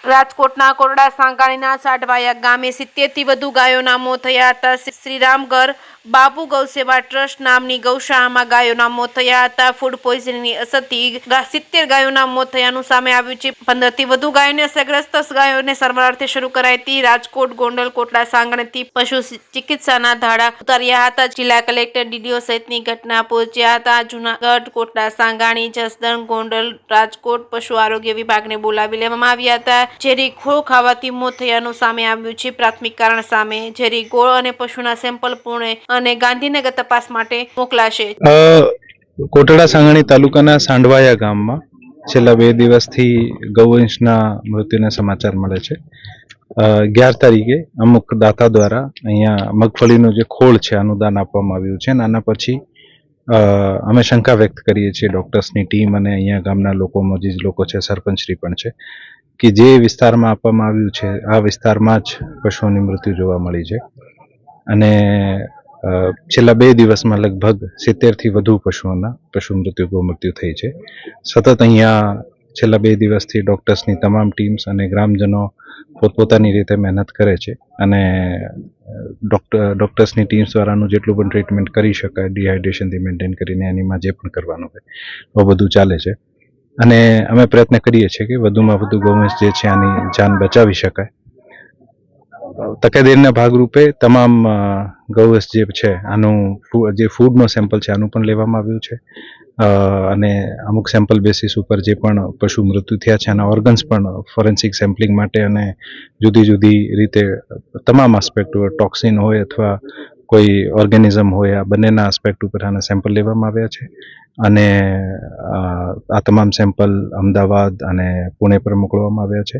રાજકોટના કોરડા સાંગાણીના સાઢવાયા ગામે 70 થી વધુ ગાયોના મોત થયા હતા. શ્રીરામગર બાપુ ગૌસેવા ટ્રસ્ટ નામની ગૌશાળામાં ગાયોના મોત થયા હતા. ફૂડ પોઈઝનિંગની અસરથી 70 ગાયોના મોત થયાનું સામે આવ્યું છે. 15 થી વધુ ગાયોને અસરગ્રસ્ત ગાયોને સારવાર અર્થે શરૂ કરાઈ હતી. રાજકોટ ગોંડલ કોટડા સાંગાણીથી પશુ ચિકિત્સાના ધાડા ઉતાર્યા હતા. જિલ્લા કલેક્ટર ડીડીઓ સહિતની ઘટના પહોંચ્યા હતા. જૂનાગઢ, કોટડા સાંગાણી, જસદણ, ગોંડલ, રાજકોટ પશુ આરોગ્ય વિભાગને બોલાવી લેવામાં આવ્યા હતા. ઝેરી ગોળ ખાવાથી મોત થયાનું સામે આવ્યું છે. પ્રાથમિક કારણ સામે ઝેરી ગોળ અને પશુના સેમ્પલ પુણે અને ગાંધીનગર તપાસ માટે મોકલાશે. કોટડા સાંગાણી તાલુકાના સાંઢવાયા ગામમાં છેલ્લા 2 દિવસથી ગૌવંશના મૃત્યુના સમાચાર મળે છે. 11 તારીખે અમુક દાતા દ્વારા અહીંયા મગફળીનો જે ખોળ છે અનુદાન આપવામાં આવ્યું છે. આના પછી અમે શંકા વ્યક્ત કરીએ છીએ ડોક્ટર્સની ટીમ અને અહીંયા ગામના લોકોમાં જે લોકો છે, સરપંચશ્રી પણ છે, કે જે વિસ્તારમાં આપવામાં આવ્યું છે આ વિસ્તારમાં જ પશુઓની મૃત્યુ જોવા મળી છે. અને છેલ્લા 2 દિવસમાં લગભગ 70 થી વધુ પશુઓના ગૌમૃત્યુ થઈ છે. સતત અહીંયા છેલ્લા 2 દિવસથી ડોક્ટર્સની તમામ ટીમ્સ અને ગ્રામજનો પોતપોતાની રીતે મહેનત કરે છે અને ડોક્ટર્સની ટીમ્સ દ્વારાનું જેટલું પણ ટ્રીટમેન્ટ કરી શકાય ડિહાઇડ્રેશનથી મેન્ટેન કરીને એનીમાં જે પણ કરવાનું હોય એ બધું ચાલે છે. અને અમે પ્રયત્ન કરીએ છીએ કે વધુમાં વધુ ગૌવંશ જે છે આની જાન બચાવી શકાય. તકેદારીના ભાગરૂપે તમામ ગૌવંશ જે છે આનું જે ફૂડનો સેમ્પલ છે આનું પણ લેવામાં આવ્યું છે. અને અમુક સેમ્પલ બેસિસ ઉપર જે પણ પશુ મૃત્યુ થયા છે આના ઓર્ગન્સ પણ ફોરેન્સિક સેમ્પલિંગ માટે અને જુદી જુદી રીતે તમામ આસ્પેક્ટ ટોક્સિન હોય અથવા કોઈ ઓર્ગેનિઝમ હોય આ બંનેના આસ્પેક્ટ ઉપર આના સેમ્પલ લેવામાં આવ્યા છે. અને આ તમામ સેમ્પલ અમદાવાદ અને પુણે પર મોકલવામાં આવ્યા છે.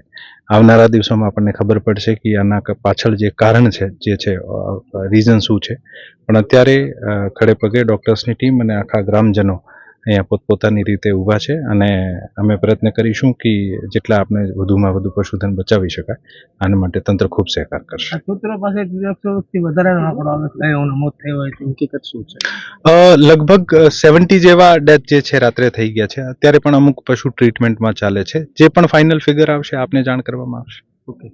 આવનારા દિવસોમાં આપણને ખબર પડશે કે આના પાછળ જે કારણ છે જે છે રીઝન શું છે. પણ અત્યારે ખડે પગે ડોક્ટર્સની ટીમ અને આખા ગ્રામજનો અહીંયા પોતપોતાની રીતે ઊભા છે અને અમે પ્રયત્ન કરીશું કે જેટલા આપણે વધુમાં વધુ પશુધન બચાવી શકાય આના માટે તંત્ર ખૂબ સહકાર કરશે. સૂત્રો પાસે 100થી વધારેનો આંકડો આવે ગાયોનો મોત થયો હોય તો હકીકત શું છે? લગભગ 70 જેવા ડેથ જે છે રાત્રે થઈ ગયા છે. અત્યારે પણ અમુક પશુ ટ્રીટમેન્ટમાં ચાલે છે. જે પણ ફાઇનલ ફિગર આવશે આપને જાણ કરવામાં આવશે. ઓકે.